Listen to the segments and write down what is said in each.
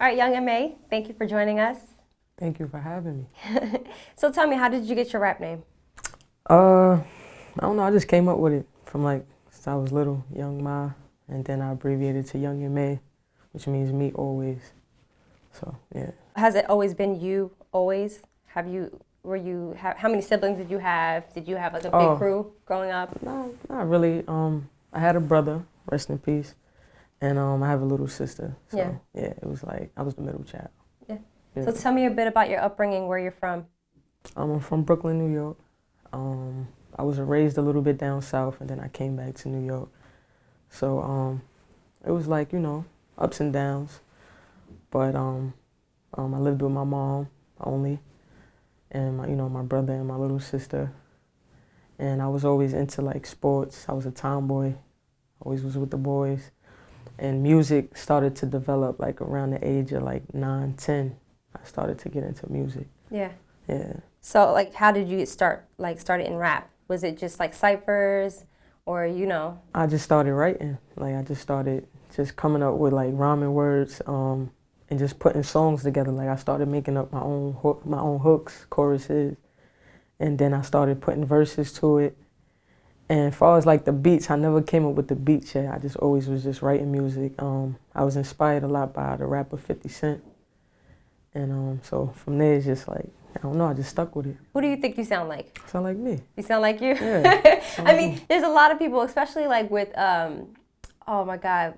All right, young MA, thank you for joining us. Thank you for having me. So tell me, how did you get your rap name? I don't know, I just came up with it from like, since I was little, Young Ma, and then I abbreviated to Young MA, which means me always. So, yeah. Has it always been you, always? How many siblings did you have? Did you have like a big crew growing up? No, not really. I had a brother, rest in peace, and I have a little sister. So, yeah, it was like, I was the middle child. Yeah. Yeah. So tell me a bit about your upbringing, where you're from. I'm from Brooklyn, New York. I was raised a little bit down south, and then I came back to New York. So it was like, you know, ups and downs. But I lived with my mom only, and my brother and my little sister. And I was always into like sports. I was a tomboy. Always was with the boys. And music started to develop like around the age of like 9, 10. I started to get into music. Yeah. Yeah. So like, how did you started in rap? Was it just like ciphers, or I just started writing. Like I just started just coming up with like rhyming words, and just putting songs together. Like I started making up my own hooks, choruses, and then I started putting verses to it. And as far as like the beats, I never came up with the beats yet. I just always was just writing music. I was inspired a lot by the rapper 50 Cent. And so from there, it's just like, I don't know, I just stuck with it. Who do you think you sound like? Sound like me. You sound like you? Yeah. I mean, there's a lot of people, especially like with, oh my God,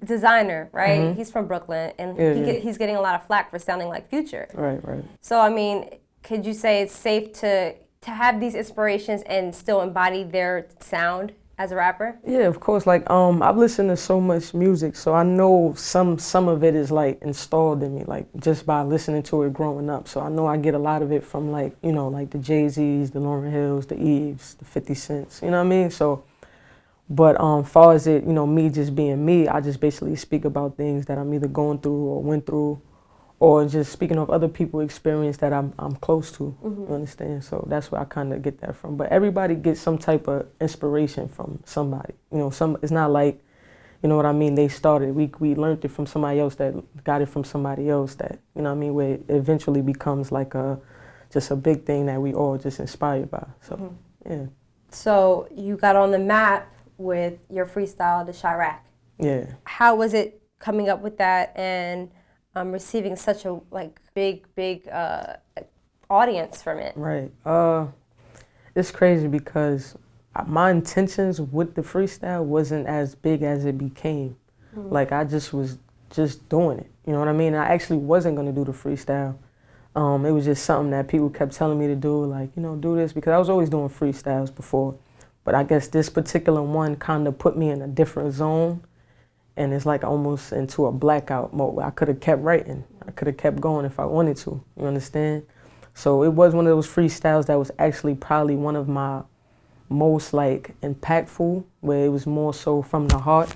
Designer, right? Mm-hmm. He's from Brooklyn, and he's getting a lot of flack for sounding like Future. Right. So, I mean, could you say it's safe to have these inspirations and still embody their sound as a rapper? Yeah, of course. Like, I've listened to so much music, so I know some of it is like installed in me, like just by listening to it growing up. So I know I get a lot of it from like, like the Jay-Z's, the Lauryn Hills, the Eves, the 50 Cents, you know what I mean? So, but far as it, me just being me, I just basically speak about things that I'm either going through or went through, or just speaking of other people's experience that I'm close to. Mm-hmm. You understand? So that's where I kind of get that from. But everybody gets some type of inspiration from somebody. It's not like, you know what I mean, they started. We learned it from somebody else that got it from somebody else that, you know what I mean, where it eventually becomes like just a big thing that we all just inspired by. So, yeah. So you got on the map with your freestyle, the Chiraq. Yeah. How was it coming up with that and receiving such a like big audience from it? Right. It's crazy because my intentions with the freestyle wasn't as big as it became. Mm-hmm. Like I just was just doing it. You know what I mean? I actually wasn't gonna do the freestyle. It was just something that people kept telling me to do, like, do this, because I was always doing freestyles before. But I guess this particular one kind of put me in a different zone. And it's like almost into a blackout mode where I could have kept writing. I could have kept going if I wanted to, you understand? So it was one of those freestyles that was actually probably one of my most like impactful, where it was more so from the heart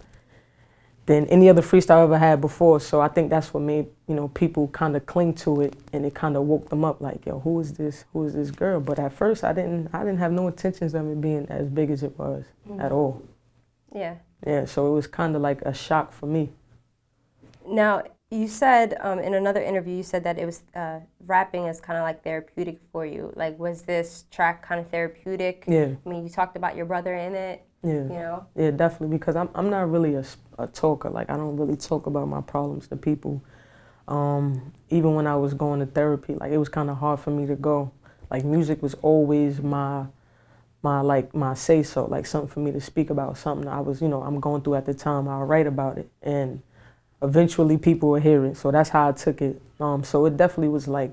than any other freestyle I ever had before. So I think that's what made, people kind of cling to it, and it kind of woke them up like, yo, who is this girl? But at first I didn't have no intentions of it being as big as it was at all. Yeah. Yeah, so it was kind of like a shock for me. Now, you said in another interview, you said that it was rapping is kind of like therapeutic for you. Like, was this track kind of therapeutic? Yeah. I mean, you talked about your brother in it. Yeah. Yeah, definitely, because I'm not really a talker. Like, I don't really talk about my problems to people. Even when I was going to therapy, like, it was kind of hard for me to go. Like, music was always my say so, like something for me to speak about, something I was, I'm going through at the time. I'll write about it, and eventually people will hear it. So that's how I took it. So it definitely was like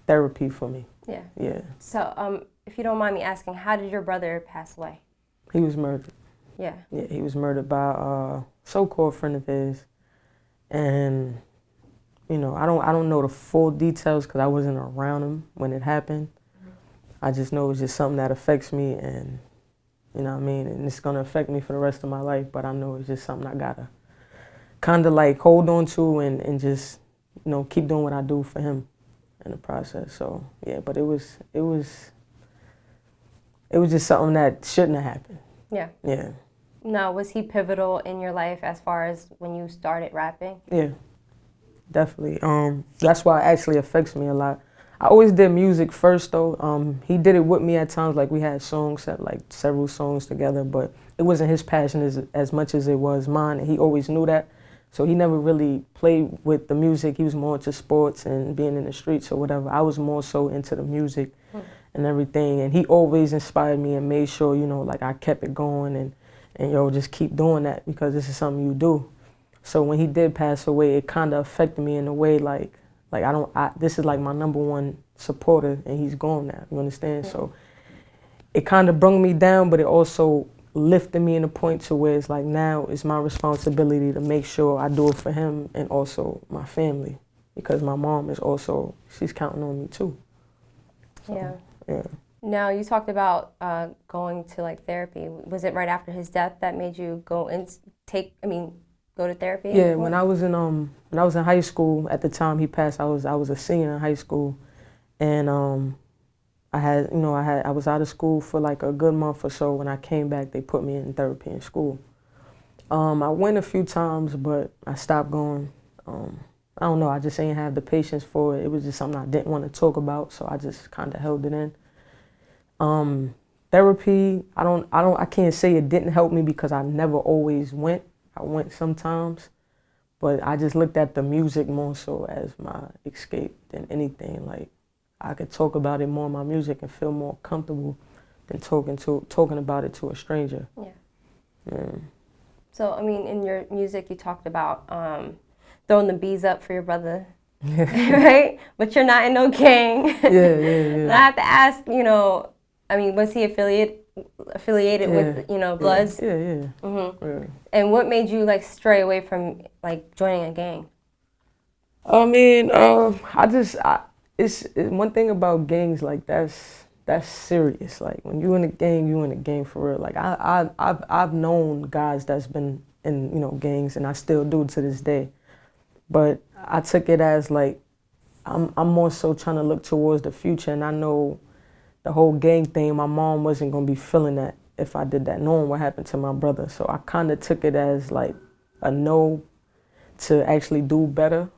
therapy for me. Yeah. Yeah. So if you don't mind me asking, how did your brother pass away? He was murdered. Yeah. Yeah, he was murdered by a so-called friend of his, and I don't know the full details because I wasn't around him when it happened. I just know it's just something that affects me, and you know what I mean, and it's gonna affect me for the rest of my life, but I know it's just something I gotta kind of like hold on to and just, keep doing what I do for him in the process. So yeah, but it was just something that shouldn't have happened. Yeah. Yeah. Now, was he pivotal in your life as far as when you started rapping? Yeah. definitely. That's why it actually affects me a lot. I always did music first though. He did it with me at times, like we had songs, like several songs together, but it wasn't his passion as much as it was mine, and he always knew that. So he never really played with the music. He was more into sports and being in the streets or whatever. I was more so into the music and everything, and he always inspired me and made sure, you know, like I kept it going and yo, just keep doing that because this is something you do. So when he did pass away, it kind of affected me in a way like this is like my #1 supporter and he's gone now, you understand? So it kind of brought me down, but it also lifted me in a point to where it's like now it's my responsibility to make sure I do it for him and also my family, because my mom is also, she's counting on me too. So, yeah. Now you talked about going to like therapy. Was it right after his death that made you go and go to therapy? Yeah, when I was in high school, at the time he passed, I was a senior in high school, and I was out of school for like a good month or so. When I came back, they put me in therapy in school. I went a few times, but I stopped going. I don't know, I just ain't have the patience for it. It was just something I didn't want to talk about, so I just kind of held it in. Therapy, I can't say it didn't help me because I never always went. I went sometimes, but I just looked at the music more so as my escape than anything. Like, I could talk about it more in my music and feel more comfortable than talking about it to a stranger. Yeah. So, I mean, in your music, you talked about throwing the bees up for your brother, right? But you're not in no gang. Yeah. I have to ask, you know, I mean, was he affiliated with, you know, Bloods? Yeah. And what made you like stray away from like joining a gang? I mean, it's one thing about gangs, like that's serious. Like when you in a gang for real. Like I've known guys that's been in, you know, gangs, and I still do to this day. But I took it as like I'm more so trying to look towards the future, and I know the whole gang thing, my mom wasn't gonna be feeling that if I did that, knowing what happened to my brother. So I kind of took it as like a no to actually do better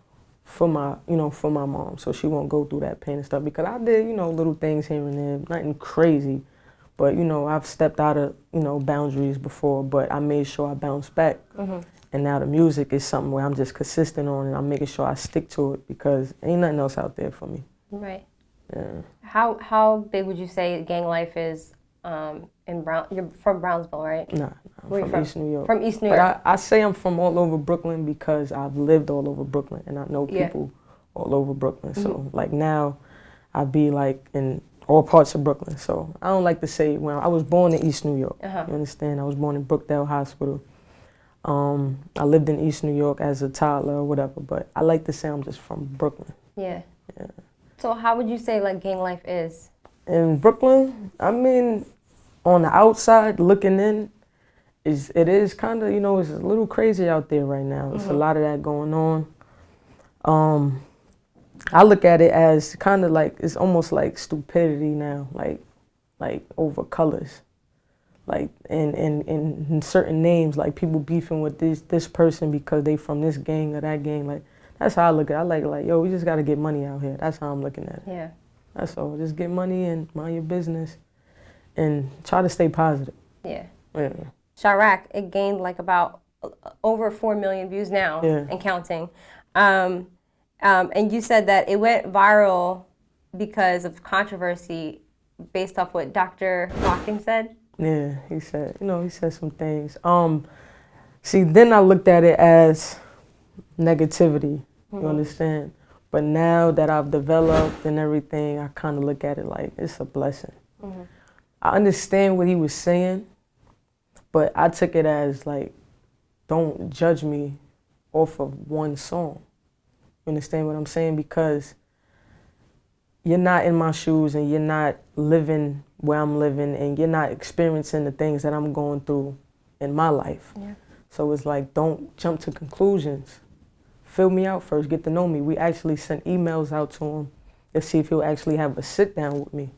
for my mom, so she won't go through that pain and stuff. Because I did, you know, little things here and there, nothing crazy, but you know, I've stepped out of, you know, boundaries before, but I made sure I bounced back. And now the music is something where I'm just consistent on, and I'm making sure I stick to it because ain't nothing else out there for me. Right. Yeah. How big would you say gang life is in You're from Brownsville, right? Nah, I'm from East New York. From East New York. But I say I'm from all over Brooklyn because I've lived all over Brooklyn, and I know people all over Brooklyn. So like now, I be like in all parts of Brooklyn. So I don't like to say when I was born in East New York. You understand? I was born in Brookdale Hospital. I lived in East New York as a toddler or whatever, but I like to say I'm just from Brooklyn. Yeah. So how would you say like gang life is? In Brooklyn, I mean, on the outside looking in, it is kind of, you know, it's a little crazy out there right now. There's a lot of that going on. I look at it as kind of like, it's almost like stupidity now, like over colors. Like in certain names, like people beefing with this person because they from this gang or that gang. Like that's how I look at it. I like yo, we just gotta get money out here. That's how I'm looking at it. Yeah. That's all. Just get money and mind your business, and try to stay positive. Yeah. Yeah. Chiraq, it gained like about over 4 million views now and counting. And you said that it went viral because of controversy based off what Dr. Watkins said. Yeah, he said some things. See, then I looked at it as negativity, you understand? But now that I've developed and everything, I kind of look at it like it's a blessing. I understand what he was saying, but I took it as like, don't judge me off of one song. You understand what I'm saying? Because you're not in my shoes and you're not living where I'm living and you're not experiencing the things that I'm going through in my life. Yeah. So it's like, don't jump to conclusions. Fill me out first, get to know me. We actually sent emails out to him to see if he'll actually have a sit down with me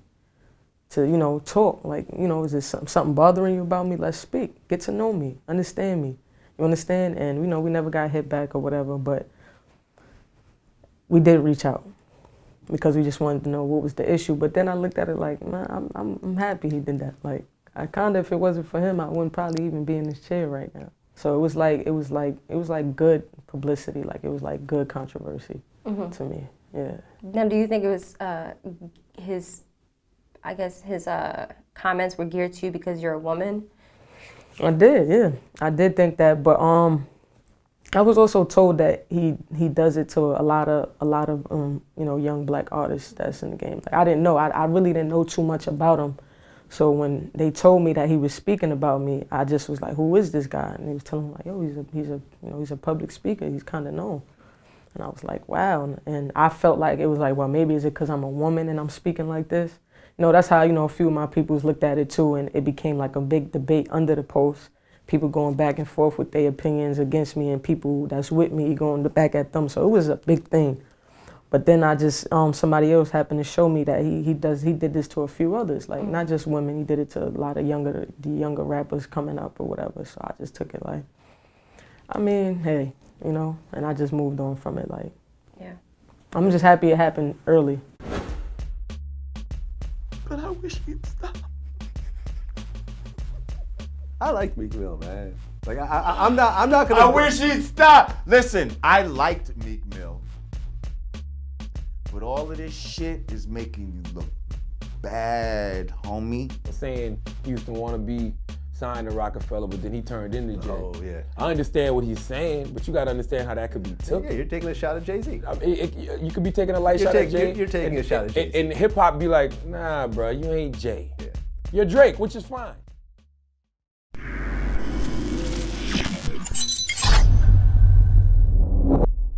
to, you know, talk. Like, you know, is there something bothering you about me? Let's speak. Get to know me. Understand me. You understand? And, you know, we never got hit back or whatever, but we did reach out because we just wanted to know what was the issue. But then I looked at it like, man, I'm happy he did that. Like, I kind of, if it wasn't for him, I wouldn't probably even be in this chair right now. So it was like good publicity. Like, it was like good controversy to me. Yeah. Now, do you think it was his comments were geared to you because you're a woman? I did, yeah. I did think that, but I was also told that he does it to a lot of you know, young black artists that's in the game. Like, I didn't know. I really didn't know too much about him. So when they told me that he was speaking about me, I just was like, who is this guy? And he was telling me like, yo, he's a public speaker. He's kind of known. And I was like, wow. And I felt like it was like, well, maybe is it because I'm a woman and I'm speaking like this? You know, that's how, you know, a few of my peoples looked at it too, and it became like a big debate under the post. People going back and forth with their opinions against me, and people that's with me going back at them. So it was a big thing. But then I just, somebody else happened to show me that he did this to a few others, like not just women. He did it to a lot of the younger rappers coming up or whatever. So I just took it like, I mean, hey, you know, and I just moved on from it. Like, yeah, I'm just happy it happened early. But I wish he'd stop. I like Meek Mill, man. Like I'm not gonna. I wish he'd stop. Listen, I liked Meek Mill, but all of this shit is making you look bad, homie. Saying he used to want to be signed to Rockefeller, but then he turned into Jay. Oh yeah. I understand what he's saying, but you got to understand how that could be took. Yeah, you're taking a shot at Jay-Z. I mean, you could be taking a light shot at Jay. You're taking a shot at Jay-Z. And hip hop be like, nah, bro, you ain't Jay. Yeah. You're Drake, which is fine.